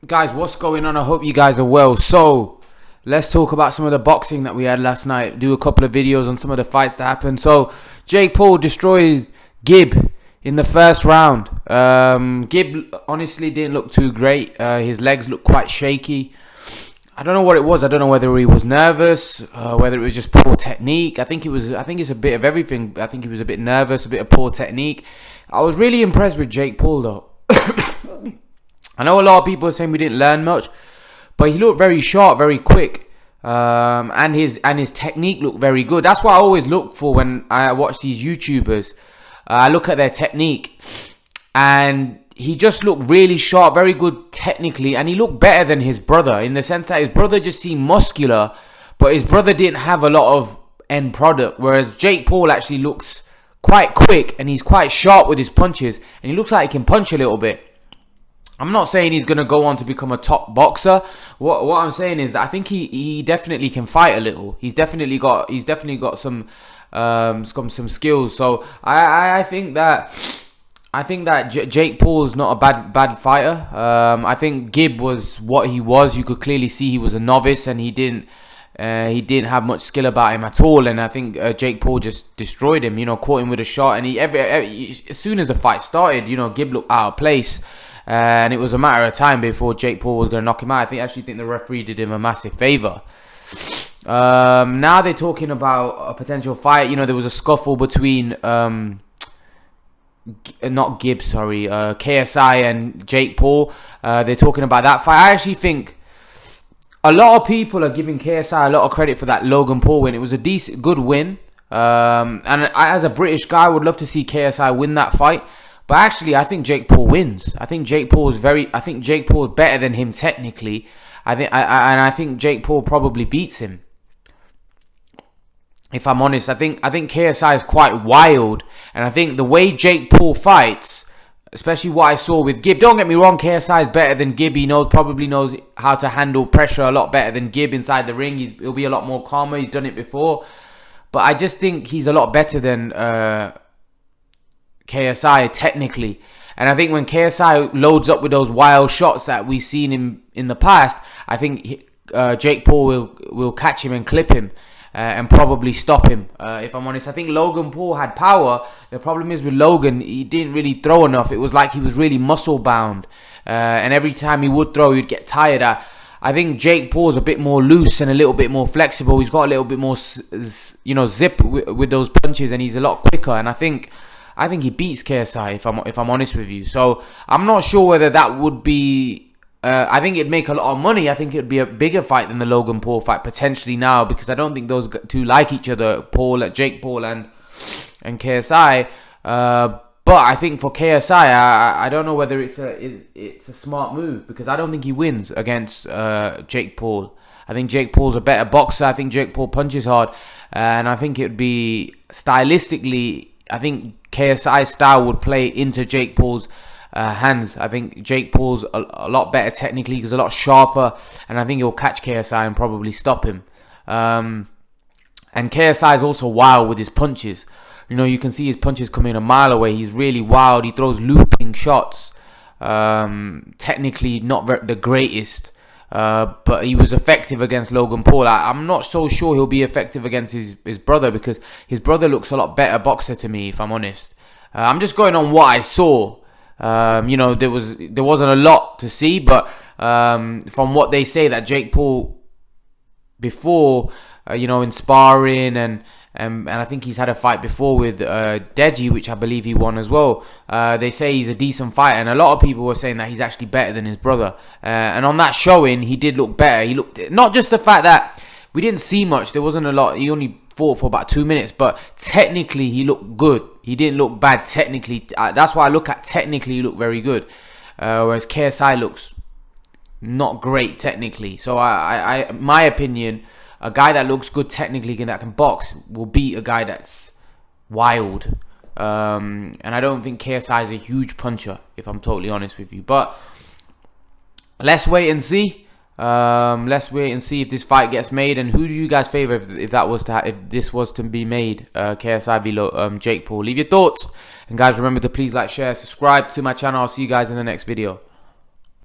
Guys, what's going on? I hope you guys are well. So let's talk about some of the boxing that we had last night. Do a couple of videos on some of the fights that happened. So Jake Paul destroys Gib in the first round. Gib honestly didn't look too great. His legs looked quite shaky. I don't know what it was. I don't know whether he was nervous, whether it was just poor technique. I think it's a bit of everything. I think he was a bit nervous, a bit of poor technique. I was really impressed with Jake Paul though. I know a lot of people are saying we didn't learn much, but he looked very sharp, very quick, and his technique looked very good. That's what I always look for when I watch these YouTubers. I look at their technique, and he just looked really sharp, very good technically, and he looked better than his brother in the sense that his brother just seemed muscular, but his brother didn't have a lot of end product, whereas Jake Paul actually looks quite quick, and he's quite sharp with his punches, and he looks like he can punch a little bit. I'm not saying he's going to go on to become a top boxer. What I'm saying is that I think he definitely can fight a little. He's definitely got some skills. So I think that Jake Paul is not a bad fighter. I think Gib was what he was. You could clearly see he was a novice and he didn't have much skill about him at all. And I think Jake Paul just destroyed him. Caught him with a shot. And as soon as the fight started, Gib looked out of place. And it was a matter of time before Jake Paul was going to knock him out. I actually think the referee did him a massive favour. Now they're talking about a potential fight. There was a scuffle between KSI and Jake Paul. They're talking about that fight. I actually think a lot of people are giving KSI a lot of credit for that Logan Paul win. It was a good win. And as a British guy, I would love to see KSI win that fight. But actually, I think Jake Paul wins. I think Jake Paul is better than him technically. I think Jake Paul probably beats him. If I'm honest, I think KSI is quite wild, and I think the way Jake Paul fights, especially what I saw with Gib. Don't get me wrong, KSI is better than Gib. He probably knows how to handle pressure a lot better than Gib inside the ring. He'll be a lot more calmer. He's done it before, but I just think he's a lot better than KSI technically. And I think when KSI loads up with those wild shots that we've seen in the past, I think Jake Paul will catch him and clip him and probably stop him. If I'm honest, I think Logan Paul had power. The problem is with Logan, he didn't really throw enough. It was like he was really muscle bound, and every time he would throw, he'd get tired. I think Jake Paul's a bit more loose and a little bit more flexible. He's got a little bit more zip with those punches, and he's a lot quicker. And I think he beats KSI, if I'm honest with you. So I'm not sure whether that would be. I think it'd make a lot of money. I think it'd be a bigger fight than the Logan Paul fight potentially now, because I don't think those two like each other, Jake Paul and KSI. But I think for KSI, I don't know whether it's a smart move, because I don't think he wins against Jake Paul. I think Jake Paul's a better boxer. I think Jake Paul punches hard, and I think it'd be stylistically. I think KSI's style would play into Jake Paul's hands. I think Jake Paul's a lot better technically. He's a lot sharper, and I think he'll catch KSI and probably stop him. And KSI is also wild with his punches. You can see his punches coming a mile away. He's really wild. He throws looping shots. Technically not the greatest. But he was effective against Logan Paul. I'm not so sure he'll be effective against his brother, because his brother looks a lot better boxer to me, if I'm honest. I'm just going on what I saw. There wasn't a lot to see, but from what they say, that Jake Paul before, in sparring and I think he's had a fight before with Deji, which I believe he won as well. They say he's a decent fighter, and a lot of people were saying that he's actually better than his brother. And on that showing, he did look better. He looked, not just the fact that we didn't see much, there wasn't a lot. He only fought for about 2 minutes, but technically he looked good. He didn't look bad technically. That's why I look at technically he looked very good, whereas KSI looks not great technically. So I my opinion, a guy that looks good technically and that can box will beat a guy that's wild. And I don't think KSI is a huge puncher, if I'm totally honest with you. But let's wait and see. Let's wait and see if this fight gets made. And who do you guys favor if this was to be made? KSI v Jake Paul. Leave your thoughts. And guys, remember to please like, share, subscribe to my channel. I'll see you guys in the next video.